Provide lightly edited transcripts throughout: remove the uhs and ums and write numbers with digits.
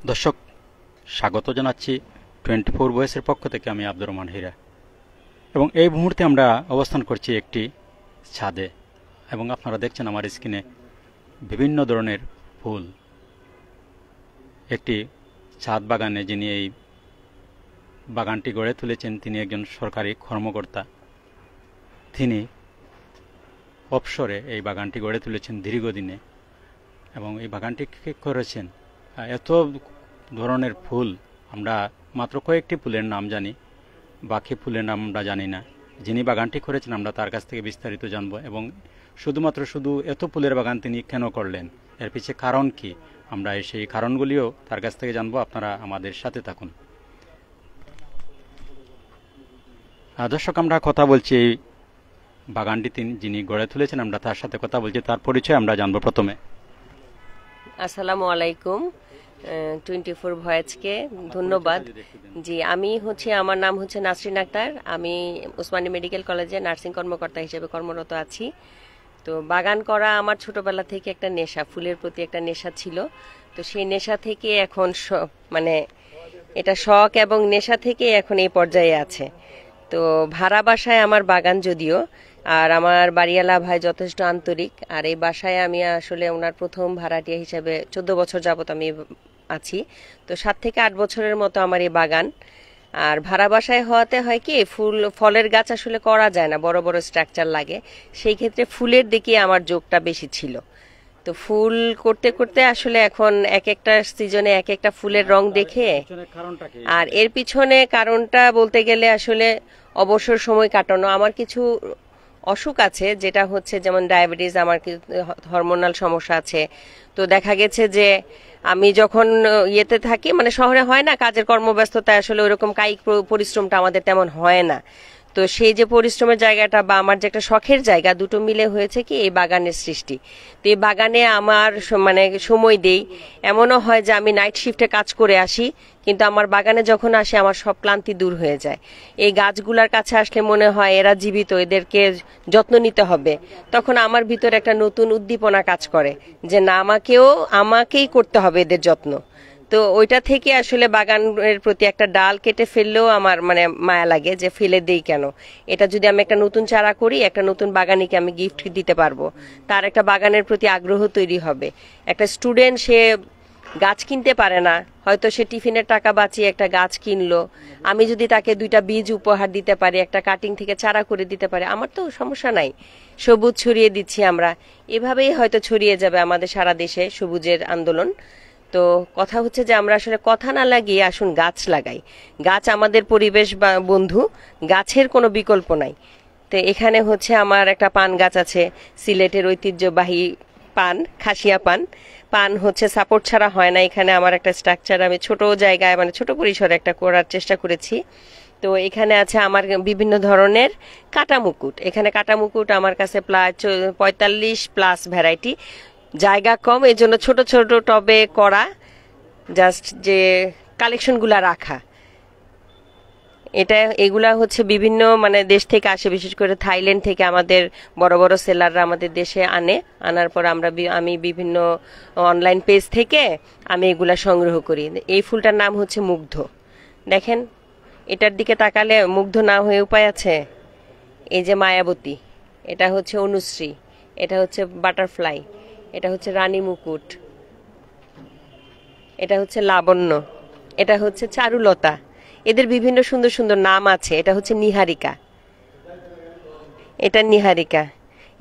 দর্শক, স্বাগত জানাচ্ছি 24 ভয়েসের পক্ষ থেকে। আমি আব্দুর রহমান হীরা, এবং এই মুহূর্তে আমরা অবস্থান করছি একটি ছাদে, এবং আপনারা দেখছেন আমার স্ক্রিনে বিভিন্ন ধরনের ফুল। একটি ছাদ বাগানে যিনি এই বাগানটি গড়ে তুলেছেন তিনি একজন সরকারি কর্মকর্তা। তিনি অবসরে এই বাগানটি গড়ে তুলেছেন দীর্ঘদিনে, এবং এই বাগানটি করেছেন এত ধরনের ফুল। আমরা মাত্র কয়েকটি ফুলের নাম জানি, বাকি ফুলের নাম আমরা জানি না। যিনি বাগানটি করেছেন আমরা তার কাছ থেকে বিস্তারিত জানব, এবং শুধু এত ফুলের বাগান তিনি কেন করলেন, এর পিছে কারণ কি, আমরা সেই কারণগুলিও তার কাছ থেকে জানবো। আপনারা আমাদের সাথে থাকুন। দর্শক, আমরা কথা বলছি এই বাগানটি যিনি গড়ে তুলেছেন, আমরা তার সাথে কথা বলছি। তার পরিচয় আমরা জানবো প্রথমে। আসসালামু আলাইকুম, 24 ভয়েসকে ধন্যবাদ। জি, আমার নাম হচ্ছে নাসরিন আক্তার। আমি ওসমানী মেডিকেল কলেজে নার্সিং কর্মকর্তা হিসেবে কর্মরত আছি। তো বাগান করা আমার ছোটবেলা থেকে একটা নেশা, ফুলের প্রতি একটা নেশা ছিল। তো সেই নেশা থেকে এখন এটা শখ এবং নেশা থেকে এখন এই পর্যায়ে আছে। তো ভাড়া বাসায় আমার বাগান যদিও, আর আমার বাড়িওয়ালা ভাই যথেষ্ট আন্তরিক। আর এই বাসায় আমি আসলে ওনার প্রথম ভাড়াটিয়া হিসেবে 14 বছর যাবত আমি আছি। তো 7 থেকে 8 বছরের মতো আমার এই বাগান। আর ভাড়া বাসায় হওয়াতে হয় কি, ফলের গাছ আসলে করা যায় না, বড় বড় স্ট্রাকচার লাগে। সেই ক্ষেত্রে ফুলের দিকে আমার ঝোঁকটা বেশি ছিল। তো ফুল করতে করতে আসলে এখন এক একটা সিজনে এক একটা ফুলের রং দেখে, আর এর পিছনে কারণটা বলতে গেলে আসলে অবসর সময় কাটানো। আমার কিছু অসুখ আছে, যেটা হচ্ছে যেমন ডায়াবেটিস, আমার হরমোনাল সমস্যা আছে। তো দেখা গেছে যে আমি যখন ইয়েতে থাকি, মানে শহরে হয় না, কাজের কর্মব্যস্ততায় আসলে ওইরকম কায়িক পরিশ্রমটা আমাদের তেমন হয় না। তো সেই যে পরিশ্রমের জায়গাটা বা আমার যে একটা শখের জায়গা, দুটো মিলে হয়েছে কি এই বাগানের সৃষ্টি। তো এই বাগানে আমার সময় দেই। এমনও হয় যে আমি নাইট শিফটে কাজ করে আসি, কিন্তু আমার বাগানে যখন আসি আমার সব ক্লান্তি দূর হয়ে যায়। এই গাছগুলার কাছে আসলে মনে হয় এরা জীবিত, এদেরকে যত্ন নিতে হবে। তখন আমার ভিতরে একটা নতুন উদ্দীপনা কাজ করে যে না, আমাকেই করতে হবে এদের যত্ন। তো ওইটা থেকে আসলে বাগানের প্রতি একটা ডাল কেটে ফেললেও আমার মায়া লাগে যে ফেলে দেই কেন, এটা যদি আমি একটা নতুন চারা করি, একটা নতুন বাগানিকে আমি গিফট দিতে পারবো, তার একটা বাগানের প্রতি আগ্রহ তৈরি হবে। একটা স্টুডেন্ট, সে গাছ কিনতে পারে না, হয়তো সে টিফিনের টাকা বাঁচিয়ে একটা গাছ কিনলো। আমি যদি তাকে 2টা বীজ উপহার দিতে পারি, একটা কাটিং থেকে চারা করে দিতে পারি, আমার তো সমস্যা নাই। সবুজ ছড়িয়ে দিচ্ছি আমরা, এভাবেই হয়তো ছড়িয়ে যাবে আমাদের সারা দেশে সবুজের আন্দোলন। তো কথা হচ্ছে যে আমরা আসলে কথা না লাগিয়ে আসুন গাছ লাগাই। গাছ আমাদের পরিবেশ বা বন্ধু, গাছের কোনো বিকল্প নাই। তো এখানে হচ্ছে আমার একটা পান গাছ আছে, সিলেটের ঐতিহ্যবাহী পান, খাসিয়া পান। পান হচ্ছে সাপোর্ট ছাড়া হয় না। এখানে আমার একটা স্ট্রাকচার আমি ছোট জায়গায়, ছোট পরিসরে একটা করার চেষ্টা করেছি। তো এখানে আছে আমার বিভিন্ন ধরনের কাটা মুকুট। এখানে কাটা মুকুট আমার কাছে প্রায় 45+ ভ্যারাইটি। জায়গা কম, এই জন্য ছোট ছোট টবে করা, জাস্ট যে কালেকশনগুলা রাখা। এগুলা হচ্ছে বিভিন্ন দেশ থেকে আসে, বিশেষ করে থাইল্যান্ড থেকে আমাদের বড় বড় সেলাররা আমাদের দেশে আনার পর আমি বিভিন্ন অনলাইন পেজ থেকে আমি এগুলা সংগ্রহ করি। এই ফুলটার নাম হচ্ছে মুগ্ধ। দেখেন, এটার দিকে তাকালে মুগ্ধ না হয়ে উপায় আছে? এই যে মায়াবতী, এটা হচ্ছে অনুশ্রী, এটা হচ্ছে বাটারফ্লাই, এটা হচ্ছে রানী মুকুট, এটা হচ্ছে লাবণ্য, এটা হচ্ছে চারুলতা। এদের বিভিন্ন সুন্দর সুন্দর নাম আছে। এটা হচ্ছে নিহারিকা,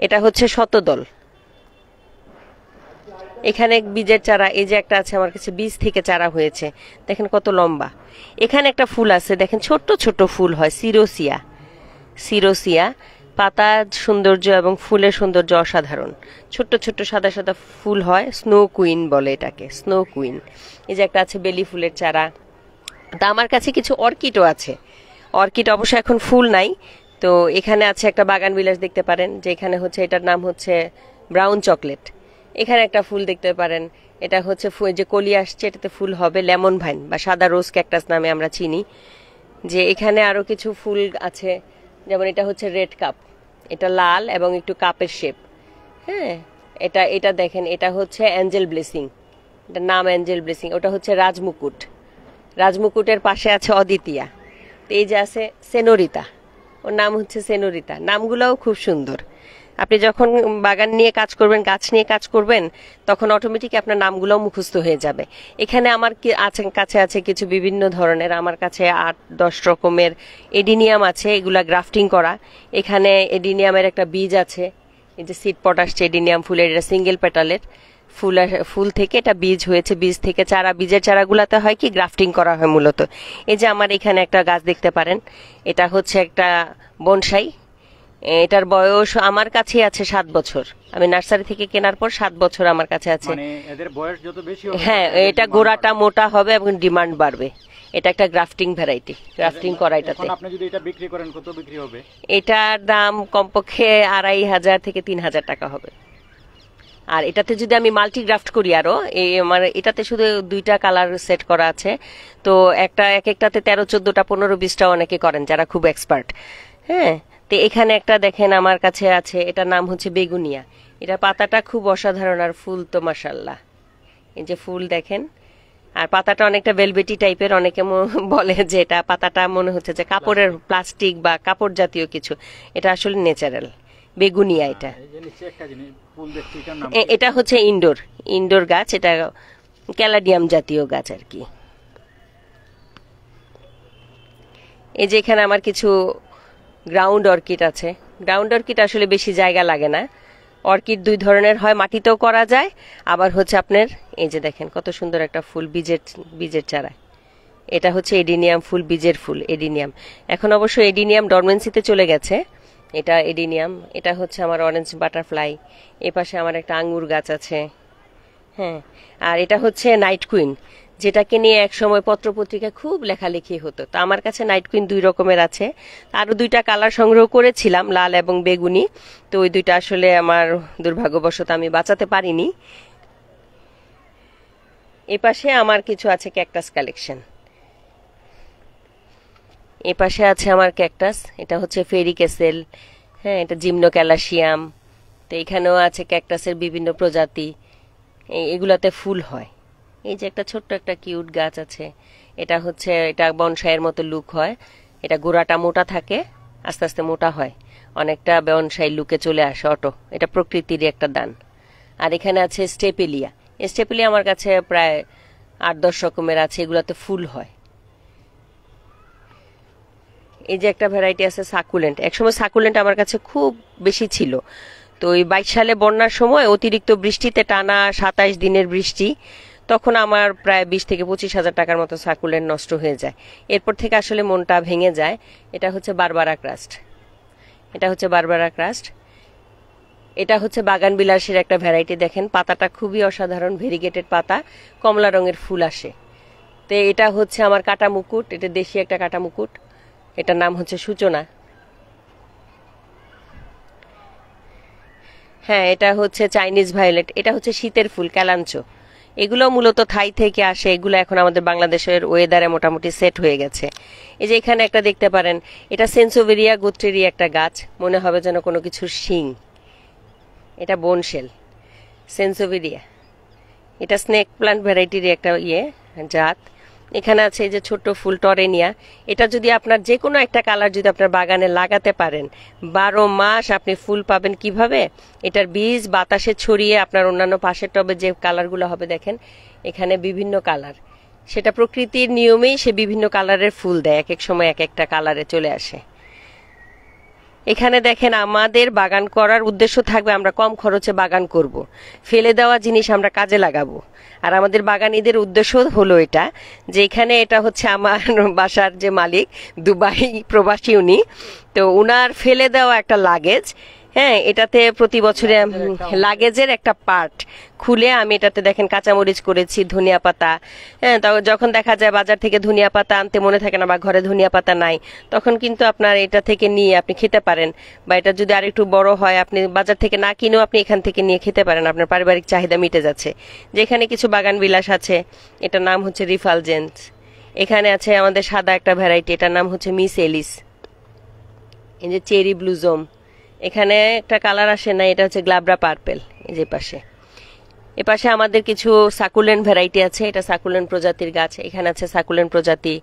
এটা হচ্ছে শতদল। এখানে বীজের চারা, এই যে একটা আছে আমার কাছে, বীজ থেকে চারা হয়েছে, দেখেন কত লম্বা। এখানে একটা ফুল আছে, দেখেন ছোট্ট ছোট ফুল হয়, সিরোসিয়া। পাতা সৌন্দর্য এবং ফুলের সৌন্দর্য অসাধারণ। ছোট্ট ছোট্ট সাদা সাদা ফুল হয়, স্নো কুইন বলে এটাকে, স্নো কুইন। এই যে একটা আছে বেলি ফুলের চারা। তা আমার কাছে কিছু অর্কিডও আছে। অর্কিড অবশ্য এখন ফুল নাই। তো এখানে আছে একটা বাগান বিলাস, দেখতে পারেন যে এখানে হচ্ছে, এটার নাম হচ্ছে ব্রাউন চকলেট। এখানে একটা ফুল দেখতে পারেন, এটা হচ্ছে যে কলি আসছে, এটাতে ফুল হবে লেমন ভাইন বা সাদা রোজ ক্যাকটাস নামে আমরা চিনি। যে এখানে আরো কিছু ফুল আছে, যেমন এটা হচ্ছে রেড কাপ, এটা লাল এবং একটু কাপের শেপ। হ্যাঁ, এটা দেখেন, এটা হচ্ছে অ্যাঞ্জেল ব্লেসিং। এটার নাম অ্যাঞ্জেল ব্লেসিং। ওটা হচ্ছে রাজমুকুট, রাজমুকুটের পাশে আছে অদ্বিতীয়া। তো এই যে আছে সেনোরিতা, ওর নাম হচ্ছে সেনোরিতা। নামগুলোও খুব সুন্দর। আপনি যখন বাগান নিয়ে কাজ করবেন, গাছ নিয়ে কাজ করবেন, তখন অটোমেটিক আপনার নামগুলোও মুখস্থ হয়ে যাবে। এখানে আমার কাছে আছে কিছু বিভিন্ন ধরনের, আমার কাছে 8-10 রকমের এডিনিয়াম আছে, এগুলা গ্রাফটিং করা। এখানে এডিনিয়ামের একটা বীজ আছে, এই যে সিড পট আসছে এডিনিয়াম ফুলের, এটা সিঙ্গেল পেটালের ফুল থেকে এটা বীজ হয়েছে, বীজ থেকে চারা, বীজের চারাগুলাতে হয় কি গ্রাফটিং করা হয় মূলত। এই যে আমার এখানে একটা গাছ দেখতে পারেন, এটা হচ্ছে একটা বনসাই। এটার বয়স আমার কাছে আছে 7 বছর। আমি নার্সারি থেকে কেনার পর 7 বছর আমার কাছে আছে। মানে এদের বয়স যত বেশি হবে, হ্যাঁ, এটা গোড়াটা মোটা হবে এবং ডিমান্ড বাড়বে। এটা একটা গ্রাফটিং ভ্যারাইটি, গ্রাফটিং করা। এটাতে এখন আপনি যদি এটা বিক্রি করেন কত বিক্রি হবে? এটার দাম কমপক্ষে 2500 থেকে 3000 টাকা হবে। আর এটাতে যদি আমি মাল্টি গ্রাফট করি আরো, মানে এটাতে শুধু 2টা কালার সেট করা আছে। তো এক একটাতে 13-14টা 15-20টা অনেকে করেন যারা খুব এক্সপার্ট। হ্যাঁ, তো এখানে একটা দেখেন আমার কাছে আছে, এটার নাম হচ্ছে বেগুনিয়া। এটা পাতাটা খুব অসাধারণ, আর ফুল তো মাশাআল্লাহ। এই যে ফুল দেখেন, আর পাতাটা অনেকটা ভেলভেটি টাইপের। অনেকে বলে যে এটা পাতাটা মনে হচ্ছে যে কাপড়ের, প্লাস্টিক বা কাপড় জাতীয় কিছু। এটা আসলে ন্যাচারাল বেগুনিয়া। এটা এটা হচ্ছে ইনডোর গাছ, এটা ক্যালাডিয়াম জাতীয় গাছ আর কি। এই যে এখানে আমার কিছু গ্রাউন্ড অর্কিড আছে। গ্রাউন্ড অর্কিড আসলে বেশি জায়গা লাগে না। অর্কিড 2 ধরনের হয়, মাটিতেও করা যায়, আবার হচ্ছে আপনার এই যে দেখেন কত সুন্দর একটা ফুল বীজের চারা। এটা হচ্ছে এডিনিয়াম ফুল, বীজের ফুল এডিনিয়াম। এখন অবশ্য এডিনিয়াম ডরমেন্সিতে চলে গেছে। এটা এডিনিয়াম। এটা হচ্ছে আমার অরেঞ্জ বাটারফ্লাই। এ পাশে আমার একটা আঙ্গুর গাছ আছে। হ্যাঁ, আর এটা হচ্ছে নাইট কুইন, যেটাকে নিয়ে একসময় পত্রপত্রিকা খুব লেখালেখি হতো। তো আমার কাছে নাইট কুইন 2 রকমের আছে। আরো 2টা কালার সংগ্রহ করেছিলাম, লাল এবং বেগুনি। তো ওই 2টা আসলে আমার দুর্ভাগ্যবশত আমি বাঁচাতে পারিনি। এপাশে আমার কিছু আছে ক্যাকটাস কালেকশন। এপাশে আছে আমার ক্যাকটাস, এটা হচ্ছে ফেরি ক্যাসেল। হ্যাঁ, এটা জিমনোক্যালাসিয়াম। তো এখানেও আছে ক্যাকটাসের বিভিন্ন প্রজাতি, এগুলাতে ফুল হয়। এই যে একটা ছোট্ট একটা কিউট গাছ আছে, এটা বনসাইয়ের মতো লুক হয়। এটা গোড়াটা মোটা থাকে, আস্তে আস্তে মোটা হয়, অনেকটা বনসাই লুকে চলে আসে অটো। এটা প্রকৃতির একটা দান। আর এখানে আছে স্টেপেলিয়া। স্টেপেলিয়া আমার কাছে প্রায় 8-10 রকমের আছে, এগুলাতে ফুল হয়। এই যে একটা ভ্যারাইটি আছে সাকুলেন্ট। একসময় সাকুলেন্ট আমার কাছে খুব বেশি ছিল। তো ওই 22 সালে বন্যার সময় অতিরিক্ত বৃষ্টিতে, টানা 27 দিনের বৃষ্টি, তখন আমার প্রায় 20 থেকে 25 হাজার টাকার মতো সাকুলেন্ট নষ্ট হয়ে যায়। এরপর থেকে আসলে মনটা ভেঙে যায়। এটা হচ্ছে বারবারা ক্রাস্ট। এটা হচ্ছে বাগান বিলাসের একটা ভ্যারাইটি। দেখেন পাতাটা খুবই অসাধারণ, ভেরিগেটেড পাতা, কমলা রঙের ফুল আসে। তো এটা হচ্ছে আমার কাটা মুকুট, এটা দেশি একটা কাটা মুকুট। এটার নাম হচ্ছে সূচনা। হ্যাঁ, এটা হচ্ছে চাইনিজ ভায়োলেট। এটা হচ্ছে শীতের ফুল, ক্যালাঞ্চো। এগুলো মূলত থাই থেকে আসে, এগুলো এখন আমাদের বাংলাদেশের ওয়েদারে মোটামুটি সেট হয়ে গেছে। এই যে এখানে একটা দেখতে পারেন, এটা সেন্সোভেরিয়া গোত্রেরই একটা গাছ, মনে হবে যেন কোনো কিছুর শিং। এটা বনশেল সেন্সোভেরিয়া। এটা স্নেক প্লান্ট ভ্যারাইটির একটা জাত। এখানে আছে এই যে ছোট্ট ফুল টরেনিয়া। এটা যদি আপনার যে কোনো একটা কালার যদি আপনার বাগানে লাগাতে পারেন, 12 মাস আপনি ফুল পাবেন। কিভাবে? এটার বীজ বাতাসে ছড়িয়ে আপনার অন্যান্য পাশের টবে যে কালারগুলো হবে, দেখেন এখানে বিভিন্ন কালার, সেটা প্রকৃতির নিয়মেই সে বিভিন্ন কালারের ফুল দেয়, এক এক সময় এক একটা কালারে চলে আসে। এখানে দেখেন আমাদের বাগান করার উদ্দেশ্য থাকবে আমরা কম খরচে বাগান করব, ফেলে দেওয়া জিনিস আমরা কাজে লাগাবো। আর আমাদের বাগানীদের উদ্দেশ্য হলো এটা, যে এখানে এটা হচ্ছে আমার বাসার যে মালিক, দুবাই প্রবাসী উনি, তো উনার ফেলে দেওয়া একটা লাগেজ। হ্যাঁ, এটাতে প্রতি বছরে লাগেজের একটা পার্ট খুলে আমি এটাতে দেখেন কাঁচামরিচ করেছি, ধনিয়া পাতা। হ্যাঁ, যখন দেখা যায় বাজার থেকে ধনিয়া পাতা আনতে মনে থাকে না বা ঘরে ধনিয়া পাতা নাই, তখন কিন্তু আপনার এটা থেকে নিয়ে আপনি খেতে পারেন। বা এটা যদি আরেকটু বড় হয়, আপনি বাজার থেকে না কিনেও আপনি এখান থেকে নিয়ে খেতে পারেন, আপনার পারিবারিক চাহিদা মিটে যাচ্ছে। যেখানে কিছু বাগান বিলাস আছে, এটার নাম হচ্ছে রিফালজেন্স। এখানে আছে আমাদের সাদা একটা ভ্যারাইটি, এটার নাম হচ্ছে মিস এলিস। এই যে চেরি ব্লুজম, এখানে একটা কালার আসে না, এটা হচ্ছে গ্লাবরা পার্পেল। এই যে পাশে এপাশে আমাদের কিছু সাকুলেন্ট ভ্যারাইটি আছে, এটা সাকুলেন্ট প্রজাতির গাছ। এখানে আছে সাকুলেন্ট প্রজাতি,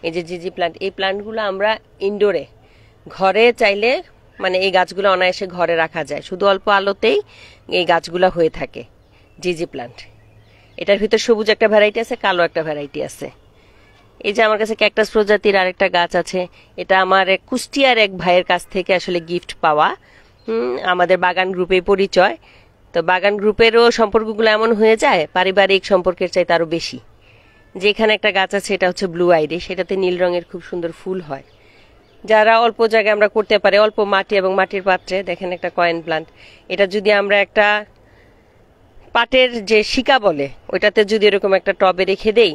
এই যে জিজি প্লান্ট। এই প্লান্টগুলো আমরা ইনডোরে ঘরে চাইলে মানে এই গাছগুলো অনায়াসে ঘরে রাখা যায়, শুধু অল্প আলোতেই এই গাছগুলো হয়ে থাকে। জিজি প্লান্ট, এটার ভিতর সবুজ একটা ভ্যারাইটি আছে, কালো একটা ভ্যারাইটি আছে। এই যে আমার কাছে ক্যাকটাস প্রজাতির আরেকটা গাছ আছে, এটা আমার এক কুষ্টিয়ার এক ভাইয়ের কাছ থেকে আসলে গিফট পাওয়া। আমাদের বাগান গ্রুপে পরিচয়, তো বাগান গ্রুপেরও সম্পর্কগুলো এমন হয়ে যায় পারিবারিক সম্পর্কের চাইতে আরো বেশি। যে এখানে একটা গাছ আছে, এটা হচ্ছে ব্লু আইরিশ, সেটাতে নীল রঙের খুব সুন্দর ফুল হয়। যারা অল্প জায়গায় আমরা করতে পারি, অল্প মাটি এবং মাটির পাত্রে, দেখেন একটা কয়েন প্লান্ট। এটা যদি আমরা একটা পাটের যে শিকা বলে ওইটাতে যদি এরকম একটা টবে রেখে দেই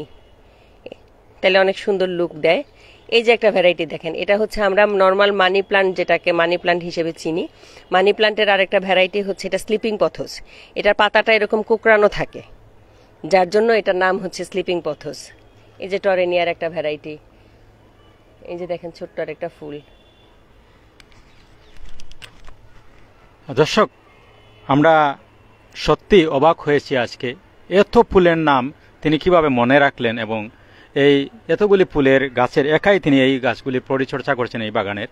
তাহলে অনেক সুন্দর লুক দেয়। এই যে একটা ভ্যারাইটি দেখেন, এটা হচ্ছে আমরা নর্মাল মানি প্লান্ট যেটাকে মানি প্লান্ট হিসেবে চিনি। মানি প্লান্টের আরেকটা ভ্যারাইটি হচ্ছে এটা স্লিপিং পথস। এটার পাতাটা এরকম কোকড়ানো থাকে, যার জন্য এটার নাম হচ্ছে স্লিপিং পথস। এই যে টরেনিয়ার একটা ভ্যারাইটি, এই যে দেখেন ছোট্ট আর একটা ফুল। দর্শক, আমরা সত্যি অবাক হয়েছি আজকে, এত ফুলের নাম তিনি কিভাবে মনে রাখলেন, এবং এই এতগুলি ফুলের গাছের একাই তিনি এই গাছগুলি পরিচর্যা করছেন এই বাগানের।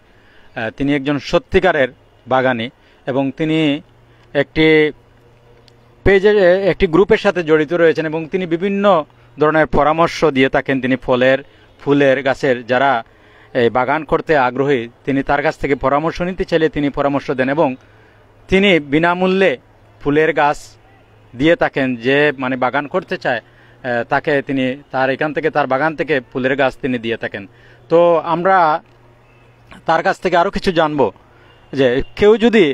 তিনি একজন সত্যিকারের বাগানি, এবং তিনি একটি পেজের একটি গ্রুপের সাথে জড়িত রয়েছেন, এবং তিনি বিভিন্ন ধরনের পরামর্শ দিয়ে থাকেন। তিনি ফুলের গাছের যারা এই বাগান করতে আগ্রহী, তিনি তার কাছ থেকে পরামর্শ নিতে চাইলে তিনি পরামর্শ দেন, এবং তিনি বিনামূল্যে ফুলের গাছ দিয়ে থাকেন। যে মানে বাগান করতে চায় তাকে তিনি তার বাগান থেকে ফুলের গাছ তিনি দিয়ে থাকেন। তো আমরা তার কাছ থেকে আরো কিছু জানবো, যে কেউ যদি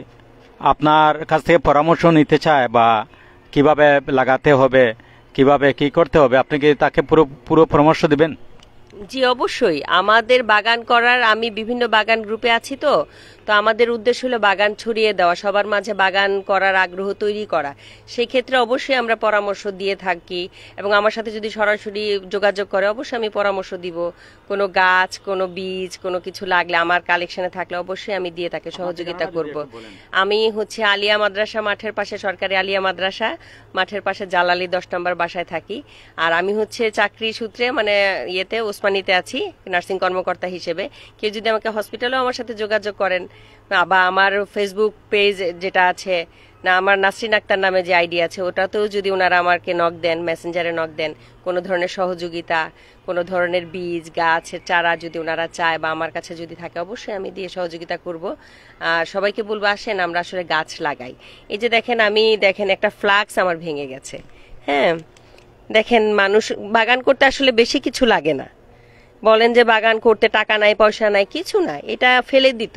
আপনার কাছ থেকে পরামর্শ নিতে চায় বা কিভাবে লাগাতে হবে, কিভাবে কি করতে হবে, আপনি কি তাকে পুরো পরামর্শ দিবেন? জি অবশ্যই। আমাদের বাগান করার, আমি বিভিন্ন বাগান গ্রুপে আছি, তো আমাদের উদ্দেশ্য হলো বাগান ছড়িয়ে দেওয়া, সবার মাঝে বাগান করার আগ্রহ তৈরি করা। সেই ক্ষেত্রে অবশ্যই আমরা পরামর্শ দিয়ে থাকি, এবং আমার সাথে যদি সরাসরি যোগাযোগ করে অবশ্যই আমি পরামর্শ দিব। কোনো গাছ, কোনো বীজ, কোনো কিছু লাগলে আমার কালেকশনে থাকলে অবশ্যই আমি দিয়ে তাকে সহযোগিতা করব। আমি হচ্ছে আলিয়া মাদ্রাসা মাঠের পাশে, সরকারি আলিয়া মাদ্রাসা মাঠের পাশে জালালি 10 নম্বর বাসায় থাকি। আর আমি হচ্ছে চাকরি সূত্রে মানে ইয়েতে ওসমানীতে আছি নার্সিং কর্মকর্তা হিসেবে। কেউ যদি আমাকে হসপিটালেও আমার সাথে যোগাযোগ করেন, বা আমার ফেসবুক পেজ যেটা আছে না, আমার নাসরিন আক্তার নামে যে আইডি আছে, ওটাতেও যদি ওনারা আমাকে নক দেন, মেসেঞ্জারে নক দেন, কোনো ধরনের সহযোগিতা, কোনো ধরনের বীজ, গাছের চারা যদি ওনারা চায় বা আমার কাছে যদি থাকে, অবশ্যই আমি দিয়ে সহযোগিতা করব। আর সবাইকে বলবো আসেন আমরা আসলে গাছ লাগাই। এই যে দেখেন, দেখেন একটা ফ্লাক্স আমার ভেঙে গেছে। হ্যাঁ দেখেন, মানুষ বাগান করতে আসলে বেশি কিছু লাগে না। বলেন যে বাগান করতে টাকা নাই, পয়সা নাই, কিছু নাই, এটা ফেলে দিত,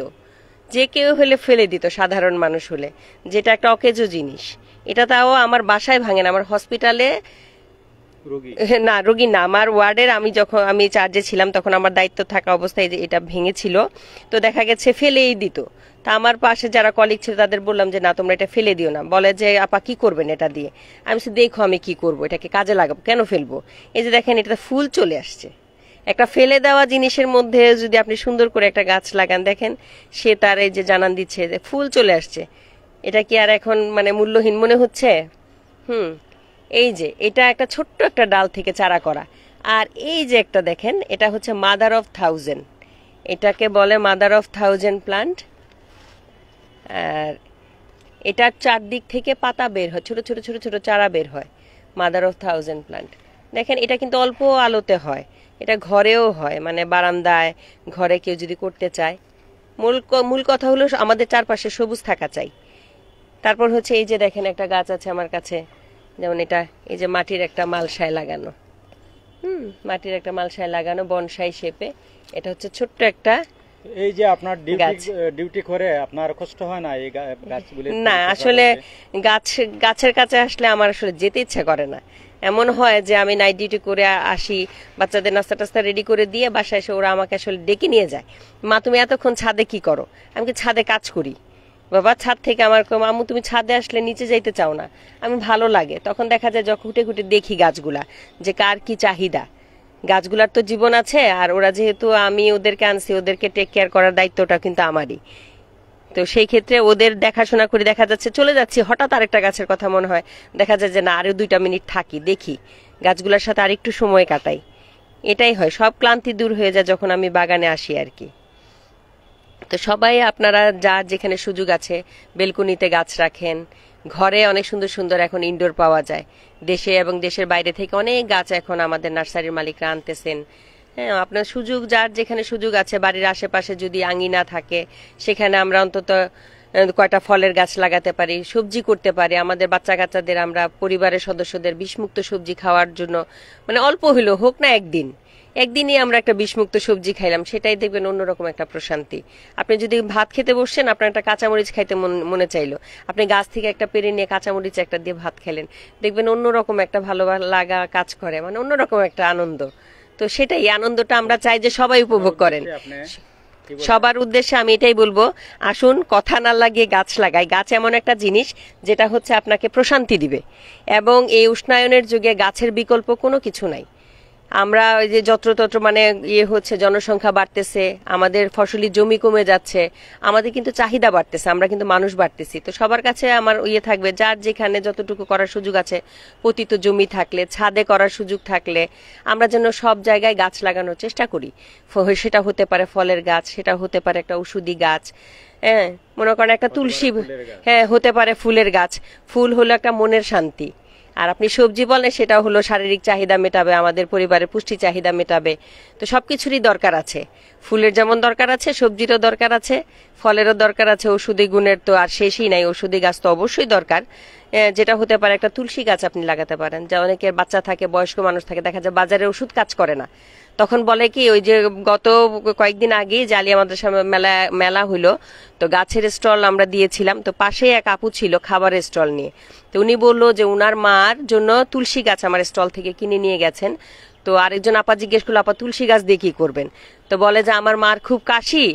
যে কেউ হলে ফেলে দিত, সাধারণ মানুষ হলে, যেটা একটা অকেজো জিনিস। এটা তাও আমার বাসায় ভাঙে না, আমার হসপিটালে না, রোগী না, আমার ওয়ার্ডের, যখন আমি চার্জে ছিলাম তখন আমার দায়িত্ব থাকা অবস্থায় যে এটা ভেঙেছিল, তো দেখা গেছে ফেলেই দিত। তা আমার পাশে যারা কলিগ ছিল তাদের বললাম যে না, তোমরা এটা ফেলে দিও না। বলে যে আপা কি করবেন এটা দিয়ে? আমি দেখো আমি কি করবো, এটাকে কাজে লাগাবো, কেন ফেলবো? এই যে দেখেন, এটাতে ফুল চলে আসছে। একটা ফেলে দেওয়া জিনিসের মধ্যে যদি আপনি সুন্দর করে একটা গাছ লাগান, দেখেন সে তার এই যে জানান দিচ্ছে যে ফুল চলে আসছে, এটা কি আর এখন মানে মূল্যহীন মনে হচ্ছে? এই যে এটা একটা ছোট্ট একটা ডাল থেকে চারা করা। আর এই যে একটা দেখেন, এটা হচ্ছে মাদার অফ 1000, এটাকে বলে মাদার অফ 1000 প্লান্ট। আর এটার চারদিক থেকে পাতা বের হয়, ছোট ছোট ছোট ছোট চারা বের হয়, মাদার অফ 1000 প্লান্ট। দেখেন এটা কিন্তু অল্প আলোতে হয়, এটা ঘরেও হয়, মানে বারান্দায় ঘরে কেউ যদি করতে চায়। মূল কথা হলো আমাদের চারপাশে সবুজ থাকা চাই। তারপর হচ্ছে এই যে দেখেন একটা গাছ আছে আমার কাছে, যেমন এটা, এই যে মাটির একটা মালসায় লাগানো, মাটির একটা মালসায় লাগানো বনসাই শেপে। এটা হচ্ছে ছোট্ট একটা, এই যে আপনার ডিউটি করে আপনার কষ্ট হয় না এই গাছগুলি? না, আসলে গাছের কাছে আসলে আমার আসলে যেতে ইচ্ছা করে না। এমন হয় যে আমি নাইট ডিউটি করে আসি, বাচ্চাদের নাস্তা টাস্তা রেডি করে দিয়ে বাসায় এসে ওরা আমাকে আসলে ডেকে নিয়ে যায়, মা তুমি এতক্ষণ ছাদে কি করো? আমি কি ছাদে কাজ করি বাবা। ছাদ থেকে আমার আম্মু তুমি ছাদে আসলে নিচে যাইতে চাও না? আমি ভালো লাগে। তখন দেখা যায় যখন খুঁটে খুঁটে দেখি গাছগুলা, যে কার কি চাহিদা। গাছগুলার তো জীবন আছে, আর ওরা যেহেতু আমি ওদেরকে আনছি, ওদেরকে টেক কেয়ার করার দায়িত্বটা কিন্তু আমারই। তো সেই ক্ষেত্রে ওদের দেখাশোনা করে দেখা যাচ্ছে চলে যাচ্ছি, হঠাৎ আরেকটা গাছের কথা মনে হয়, দেখা যায় যে না আরো 2টা মিনিট থাকি, দেখি গাছগুলোর সাথে আরেকটু সময় কাটাই। এটাই হয়, সব ক্লান্তি দূর হয়ে যায় যখন আমি বাগানে আসি আর কি। তো সবাই আপনারা যার যেখানে সুযোগ আছে বেলকনিতে গাছ রাখেন। ঘরে অনেক সুন্দর সুন্দর এখন ইনডোর পাওয়া যায়, দেশে এবং দেশের বাইরে থেকে অনেক গাছ এখন আমাদের নার্সারির মালিকরা আনতেছেন। হ্যাঁ, আপনার সুযোগ, যার যেখানে সুযোগ আছে, বাড়ির আশেপাশে যদি আঙিনা থাকে সেখানে আমরা অন্তত কয়টা ফলের গাছ লাগাতে পারি, সবজি করতে পারি। আমাদের বাচ্চা কাচ্চাদের আমরা পরিবারের সদস্যদের বিষমুক্ত সবজি খাওয়ার জন্য, মানে অল্প হইলেও হোক না, একদিনই আমরা একটা বিষমুক্ত সবজি খাইলাম, সেটাই দেখবেন অন্যরকম একটা প্রশান্তি। আপনি যদি ভাত খেতে বসছেন, আপনার একটা কাঁচামরিচ খাইতে মনে চাইলো, আপনি গাছ থেকে একটা পেরে নিয়ে কাঁচামরিচ একটা দিয়ে ভাত খেলেন, দেখবেন অন্যরকম একটা ভালো লাগা কাজ করে, মানে অন্যরকম একটা আনন্দ। তো সেটাই আনন্দটা আমরা চাই যে সবাই উপভোগ করেন। সবার উদ্দেশ্যে আমি এটাই বলবো, আসুন কথা না লাগিয়ে গাছ লাগাই। গাছ এমন একটা জিনিস যেটা হচ্ছে আপনাকে প্রশান্তি দিবে, এবং এই উষ্ণায়নের যুগে গাছের বিকল্প কোনো কিছু নাই। আমরা ওই যে যত্রতত্র মানে হচ্ছে, জনসংখ্যা বাড়তেছে, আমাদের ফসলি জমি কমে যাচ্ছে, আমাদের কিন্তু চাহিদা বাড়তেছে, আমরা কিন্তু মানুষ বাড়তেছি। তো সবার কাছে আমার থাকবে, যার যেখানে যতটুকু করার সুযোগ আছে, পতিত জমি থাকলে, ছাদে করার সুযোগ থাকলে, আমরা যেন সব জায়গায় গাছ লাগানোর চেষ্টা করি। সেটা হতে পারে ফলের গাছ, সেটা হতে পারে একটা ঔষধি গাছ, হ্যাঁ মনে করেন একটা তুলসী, হ্যাঁ হতে পারে ফুলের গাছ। ফুল হলো একটা মনের শান্তি। আর আপনি সবজি বলেন, সেটা হলো শারীরিক চাহিদা মেটাবে, আমাদের পরিবারের পুষ্টি চাহিদা মেটাবে। তো সবকিছুরই দরকার আছে, ফুলের যেমন দরকার আছে, সবজিরও দরকার আছে, ফলেরও দরকার আছে। ঔষধি গুণের তো আর শেষই নাই, ঔষধি গাছ তো অবশ্যই দরকার। যেটা হতে পারে একটা তুলসী গাছ আপনি লাগাতে পারেন। যা অনেকের বাচ্চা থাকে, বয়স্ক মানুষ থাকে, দেখা যায় বাজারে ওষুধ কাজ করে না, তখন বলে কি, ওই যে গত কয়েকদিন আগে জালিয়া মাদ্রাসা মেলা হইলো, তো গাছের স্টল আমরা দিয়েছিলাম, তো পাশে এক আপু ছিল খাবারের স্টল নিয়ে। তো উনি বললো যে উনার মার জন্য তুলসী গাছ আমার স্টল থেকে কিনে নিয়ে গেছেন। তো আরেকজন আপা জিজ্ঞেস করলো, আপা তুলসী গাছ দিয়ে কি করবেন? তো বলে যে আমার মার খুব কাশি,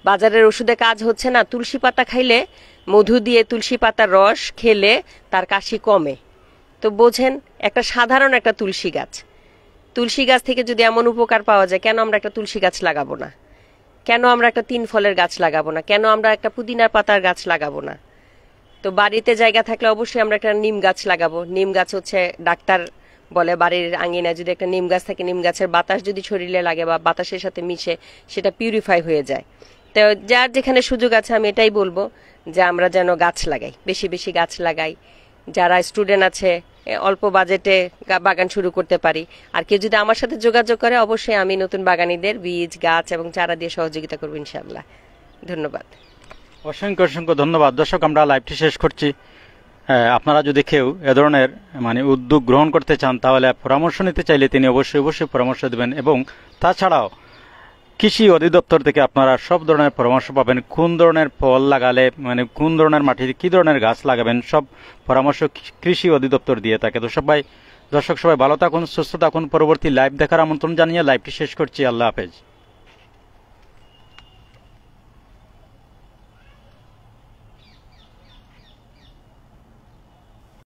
বাজারের ওষুধে কাজ হচ্ছে না, তুলসী পাতা খাইলে, মধু দিয়ে তুলসী পাতার রস খেলে তার কাশি কমে। তো বোঝেন, একটা সাধারণ একটা তুলসী গাছ, তুলসী গাছ থেকে যদি এমন উপকার পাওয়া যায়, কেন আমরা একটা তুলসী গাছ লাগাবো না? কেন আমরা একটা 3 ফলের গাছ লাগাবো না? কেন আমরা একটা পুদিনার পাতার গাছ লাগাবো না? তো বাড়িতে জায়গা থাকলে অবশ্যই আমরা একটা নিম গাছ লাগাবো। নিম গাছ হচ্ছে, ডাক্তার বলে বাড়ির আঙিনায় যদি একটা নিম গাছ থাকে, নিম গাছের বাতাস যদি শরীরে লাগে বা বাতাসের সাথে মিশে, সেটা পিউরিফাই হয়ে যায়। তো যার যেখানে সুযোগ আছে, আমি এটাই বলবো যে আমরা যেন গাছ লাগাই, বেশি বেশি গাছ লাগাই। যারা স্টুডেন্ট আছে, অল্প বাজেটে বাগান শুরু করতে পারি। আর কেউ যদি আমার সাথে যোগাযোগ করে, অবশ্যই আমি নতুন বাগানীদের বীজ, গাছ এবং চারা দিয়ে সহযোগিতা করবো ইনশাআল্লাহ। ধন্যবাদ, অসংখ্য অসংখ্য ধন্যবাদ। দর্শক, আমরা লাইভটি শেষ করছি। আপনারা যদি কেউ এ ধরনের মানে উদ্যোগ গ্রহণ করতে চান, তাহলে পরামর্শ নিতে চাইলে তিনি অবশ্যই অবশ্যই পরামর্শ দেবেন। এবং তাছাড়াও কৃষি অধিদপ্তর থেকে আপনারা সব ধরনের পরামর্শ পাবেন, কোন ধরনের ফল লাগালে, মানে কোন ধরনের মাটিতে কি ধরনের গাছ লাগাবেন, সব পরামর্শ কৃষি অধিদপ্তর দিয়ে থাকে। তো দর্শক সবাই ভালো থাকুন, সুস্থ থাকুন। পরবর্তী লাইভ দেখার আমন্ত্রণ জানিয়ে লাইভটি শেষ করছি। আল্লাহ হাফেজ।